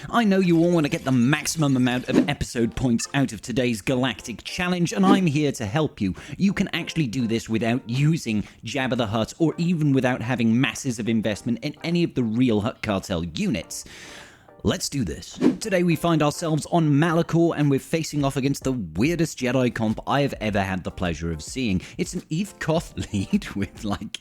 I know you all want to get the maximum amount of episode points out of today's Galactic challenge, and I'm here to help you. You can actually do this without using Jabba the Hutt, or even without having masses of investment in any of the real Hutt Cartel units. Let's do this. Today we find ourselves on Malachor, and we're facing off against the weirdest Jedi comp I have ever had the pleasure of seeing. It's an Koth lead with, like,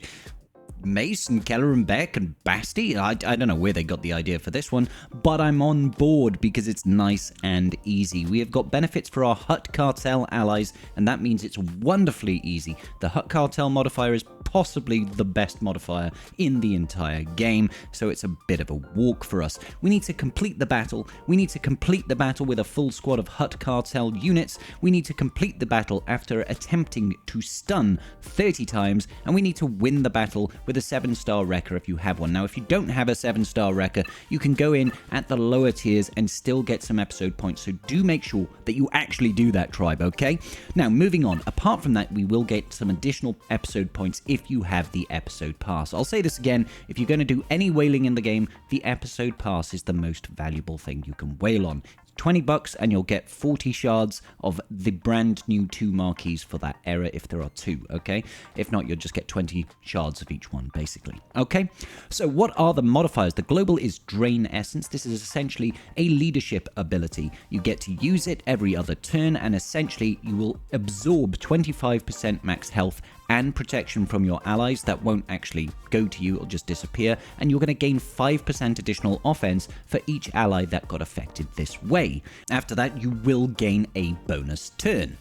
Mace and Keller and Beck and Basti. I don't know where they got the idea for this one, but I'm on board because it's nice and easy. We have got benefits for our Hutt Cartel allies, and that means it's wonderfully easy. The Hutt Cartel modifier is possibly the best modifier in the entire game, so it's a bit of a walk for us. We need to complete the battle. We need to complete the battle with a full squad of Hutt Cartel units. We need to complete the battle after attempting to stun 30 times, and we need to win the battle with a 7-star wrecker if you have one. Now, if you don't have a 7-star wrecker, you can go in at the lower tiers and still get some episode points, so do make sure that you actually do that, tribe, okay? Now, moving on. Apart from that, we will get some additional episode points if you have the episode pass. I'll say this again, if you're going to do any whaling in the game, the episode pass is the most valuable thing you can whale on. $20 and you'll get 40 shards of the brand new 2 marquees for that era if there are 2, okay? If not, you'll just get 20 shards of each one, basically, okay? So what are the modifiers? The global is Drain Essence. This is essentially a leadership ability. You get to use it every other turn, and essentially you will absorb 25% max health and protection from your allies. That won't actually go to you, it'll just disappear, and you're going to gain 5% additional offense for each ally that got affected this way. After that, you will gain a bonus turn.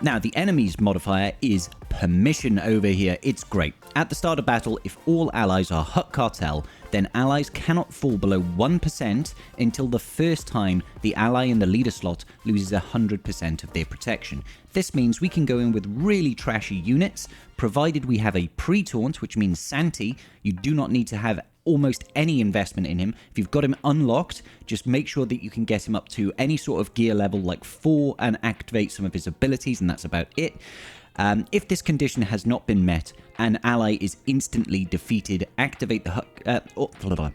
Now, the enemy's modifier is Permission over here. It's great. At the start of battle, if all allies are Hutt Cartel, then allies cannot fall below 1% until the first time the ally in the leader slot loses 100% of their protection. This means we can go in with really trashy units, provided we have a pre-taunt, which means Santi. You do not need to have almost any investment in him. If you've got him unlocked, just make sure that you can get him up to any sort of gear level like 4 and activate some of his abilities, and that's about it. If this condition has not been met, an ally is instantly defeated. Activate the Hutt...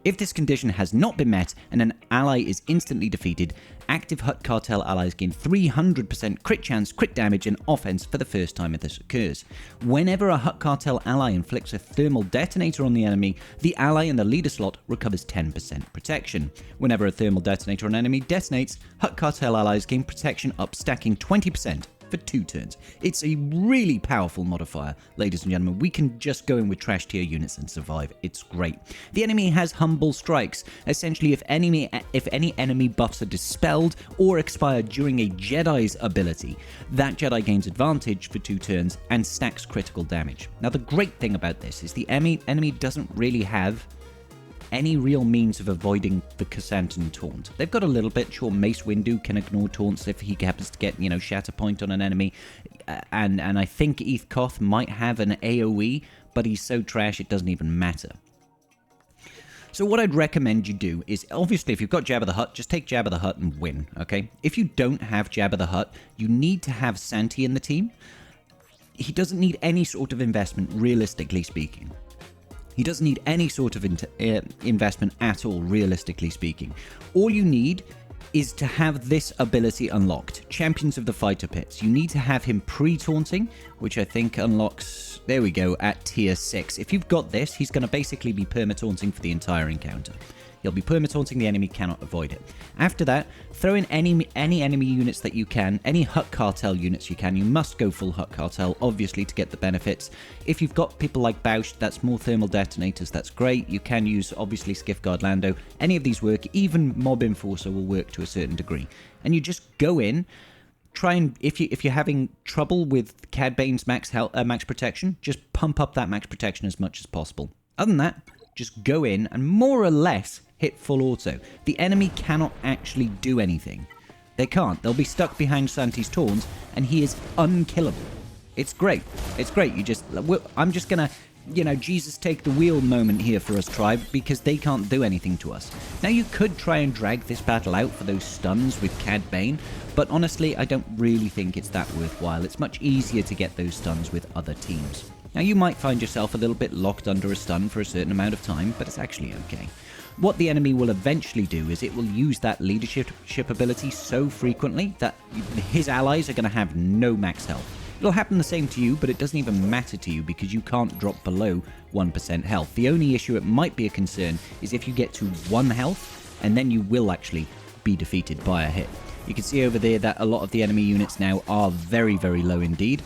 If this condition has not been met and an ally is instantly defeated, active Hutt Cartel allies gain 300% crit chance, crit damage, and offense for the first time this occurs. Whenever a Hutt Cartel ally inflicts a thermal detonator on the enemy, the ally in the leader slot recovers 10% protection. Whenever a thermal detonator on an enemy detonates, Hutt Cartel allies gain protection up, stacking 20%. For 2 turns. It's a really powerful modifier, ladies and gentlemen. We can just go in with trash tier units and survive. It's great. The enemy has Humble Strikes. Essentially, if any enemy buffs are dispelled or expire during a Jedi's ability, that Jedi gains advantage for 2 turns and stacks critical damage. Now, the great thing about this is the enemy doesn't really have any real means of avoiding the Kassantan taunt. They've got a little bit. Sure, Mace Windu can ignore taunts if he happens to get, Shatter Point on an enemy. And I think Koth might have an AoE, but he's so trash it doesn't even matter. So what I'd recommend you do is, obviously, if you've got Jabba the Hutt, just take Jabba the Hutt and win, okay? If you don't have Jabba the Hutt, you need to have Santi in the team. He doesn't need any sort of investment, realistically speaking. He doesn't need any sort of investment at all, realistically speaking. All you need is to have this ability unlocked. Champions of the Fighter Pits. You need to have him pre-taunting, which I think unlocks, there we go, at tier 6. If you've got this, he's going to basically be perma-taunting for the entire encounter. He'll be perma-taunting, the enemy cannot avoid it. After that, throw in any enemy units that you can, any Hutt Cartel units you can. You must go full Hutt Cartel, obviously, to get the benefits. If you've got people like Bausch, that's more thermal detonators, that's great. You can use, obviously, Skiffguard Lando. Any of these work. Even Mob Enforcer will work to a certain degree. And you just go in, try and, if you're having trouble with Cad Bane's max protection, just pump up that max protection as much as possible. Other than that, just go in and more or less hit full auto. The enemy cannot actually do anything. They can't. They'll be stuck behind Santi's taunts, and he is unkillable. It's great. It's great. I'm just gonna, Jesus take the wheel moment here for us, tribe, because they can't do anything to us. Now, you could try and drag this battle out for those stuns with Cad Bane, but honestly, I don't really think it's that worthwhile. It's much easier to get those stuns with other teams. Now, you might find yourself a little bit locked under a stun for a certain amount of time, but it's actually okay. What the enemy will eventually do is it will use that leadership ability so frequently that his allies are going to have no max health. It'll happen the same to you, but it doesn't even matter to you because you can't drop below 1% health. The only issue it might be a concern is if you get to 1 health, and then you will actually be defeated by a hit. You can see over there that a lot of the enemy units now are very, very low indeed.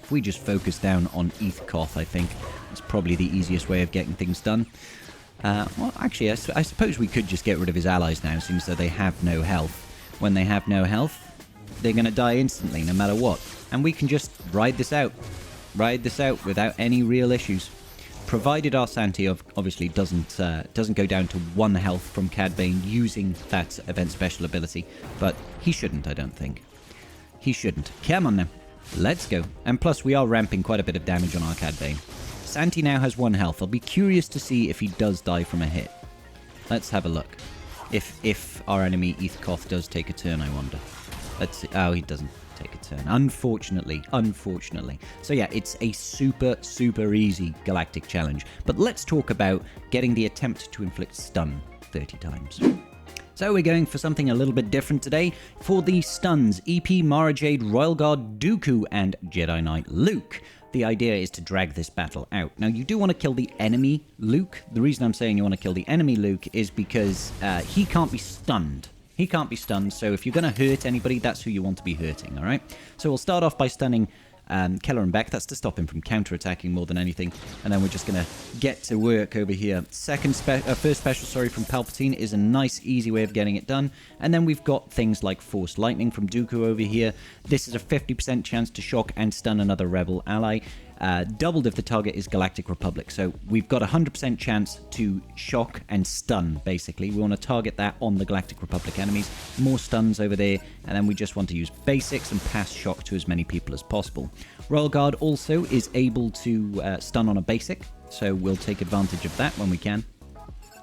If we just focus down on Koth, I think it's probably the easiest way of getting things done. Well, actually, I suppose we could just get rid of his allies now, since that they have no health. When they have no health, they're going to die instantly, no matter what. And we can just ride this out. Ride this out without any real issues. Provided our Santi obviously doesn't go down to 1 health from Cad Bane using that event special ability. But he shouldn't, I don't think. He shouldn't. Come on now. Let's go. And plus, we are ramping quite a bit of damage on our Cad Bane. Santi now has 1 health. I'll be curious to see if he does die from a hit. Let's have a look. If our enemy Koth does take a turn, I wonder. Let's see. Oh, he doesn't take a turn. Unfortunately. So yeah, it's a super, super easy Galactic challenge. But let's talk about getting the attempt to inflict stun 30 times. So we're going for something a little bit different today. For the stuns, EP, Mara Jade, Royal Guard, Dooku, and Jedi Knight Luke. The idea is to drag this battle out. Now, you do want to kill the enemy Luke. The reason I'm saying you want to kill the enemy Luke is because he can't be stunned. He can't be stunned, so if you're going to hurt anybody, that's who you want to be hurting, all right? So we'll start off by stunning Keller and Beck. That's to stop him from counterattacking more than anything. And then we're just going to get to work over here. First special, from Palpatine is a nice, easy way of getting it done. And then we've got things like Force Lightning from Dooku over here. This is a 50% chance to shock and stun another Rebel ally. Doubled if the target is Galactic Republic. So we've got a 100% chance to shock and stun, basically. We want to target that on the Galactic Republic enemies. More stuns over there. And then we just want to use basics and pass shock to as many people as possible. Royal Guard also is able to stun on a basic. So we'll take advantage of that when we can.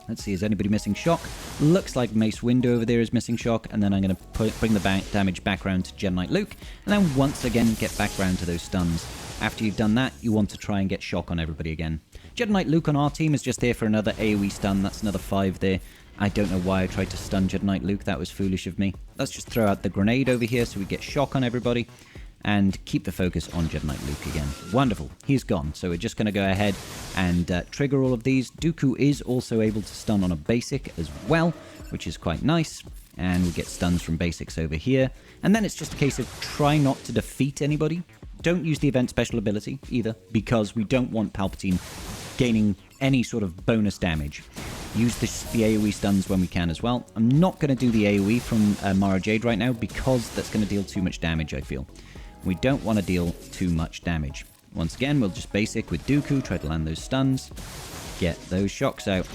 Let's see, is anybody missing shock? Looks like Mace Windu over there is missing shock, and then I'm going to bring the damage back round to Jedi Knight Luke, and then once again get back round to those stuns. After you've done that, you want to try and get shock on everybody again. Jedi Knight Luke on our team is just there for another AoE stun. That's another 5 there. I don't know why I tried to stun Jedi Knight Luke. That was foolish of me. Let's just throw out the grenade over here so we get shock on everybody. And keep the focus on Jedi Knight Luke again. Wonderful. He's gone. So we're just going to go ahead and trigger all of these. Dooku is also able to stun on a basic as well, which is quite nice. And we get stuns from basics over here. And then it's just a case of try not to defeat anybody. Don't use the event special ability either, because we don't want Palpatine gaining any sort of bonus damage. Use the AoE stuns when we can as well. I'm not going to do the AoE from Mara Jade right now because that's going to deal too much damage, I feel. We don't want to deal too much damage. Once again, we'll just basic with Dooku, try to land those stuns, get those shocks out.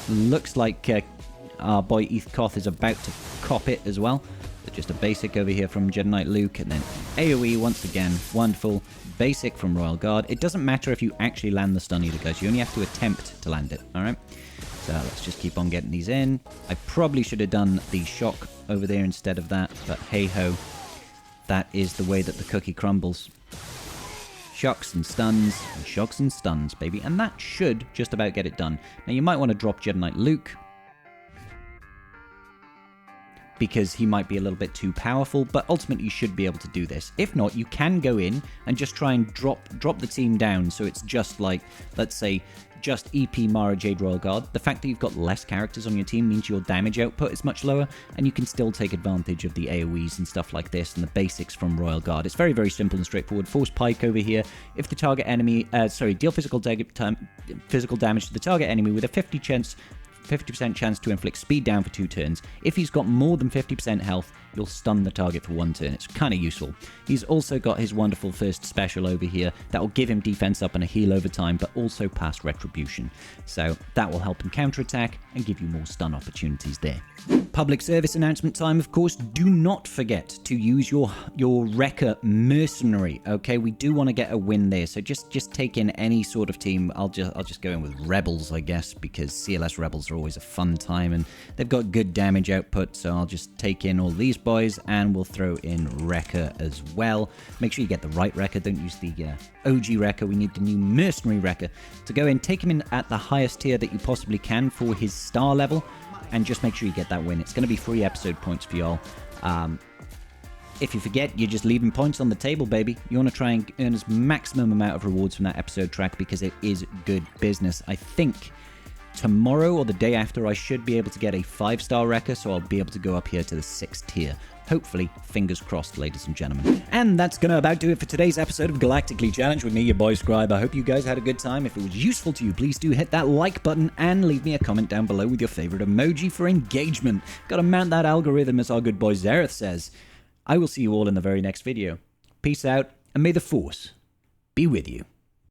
Looks like our boy Koth is about to cop it as well. So just a basic over here from Jedi Knight Luke, and then AoE once again, wonderful. Basic from Royal Guard. It doesn't matter if you actually land the stun either, guys. You only have to attempt to land it, alright? So let's just keep on getting these in. I probably should have done the shock over there instead of that, but hey-ho. That is the way that the cookie crumbles. Shocks and stuns, and shocks and stuns, baby. And that should just about get it done. Now, you might want to drop Jedi Knight Luke, because he might be a little bit too powerful, but ultimately you should be able to do this. If not, you can go in and just try and drop the team down, so it's just like, let's say, just EP Mara Jade Royal Guard. The fact that you've got less characters on your team means your damage output is much lower, and you can still take advantage of the AoEs and stuff like this, and the basics from Royal Guard. It's very, very simple and straightforward. Force Pike over here. If the target enemy, deal physical damage to the target enemy with a 50% chance to inflict speed down for 2 turns. If he's got more than 50% health, you'll stun the target for 1 turn. It's kind of useful. He's also got his wonderful first special over here that will give him defense up and a heal over time, but also pass retribution. So that will help him counterattack and give you more stun opportunities there. Public service announcement time, of course. Do not forget to use your Wrecker Mercenary. Okay, we do want to get a win there, so just take in any sort of team. I'll just go in with Rebels, I guess, because CLS Rebels are always a fun time, and they've got good damage output, so I'll just take in all these boys, and we'll throw in Wrecker as well. Make sure you get the right Wrecker, don't use the OG Wrecker, we need the new Mercenary Wrecker. To go in, take him in at the highest tier that you possibly can for his star level, and just make sure you get that win. It's going to be free episode points for y'all. If you forget, you're just leaving points on the table, baby. You want to try and earn as maximum amount of rewards from that episode track because it is good business. I think tomorrow or the day after, I should be able to get a 5-star Wrecker, so I'll be able to go up here to the 6th tier. Hopefully, fingers crossed, ladies and gentlemen. And that's going to about do it for today's episode of Galactically Challenged with me, your boy Scribe. I hope you guys had a good time. If it was useful to you, please do hit that like button and leave me a comment down below with your favorite emoji for engagement. Gotta mount that algorithm, as our good boy Xaereth says. I will see you all in the very next video. Peace out, and may the Force be with you.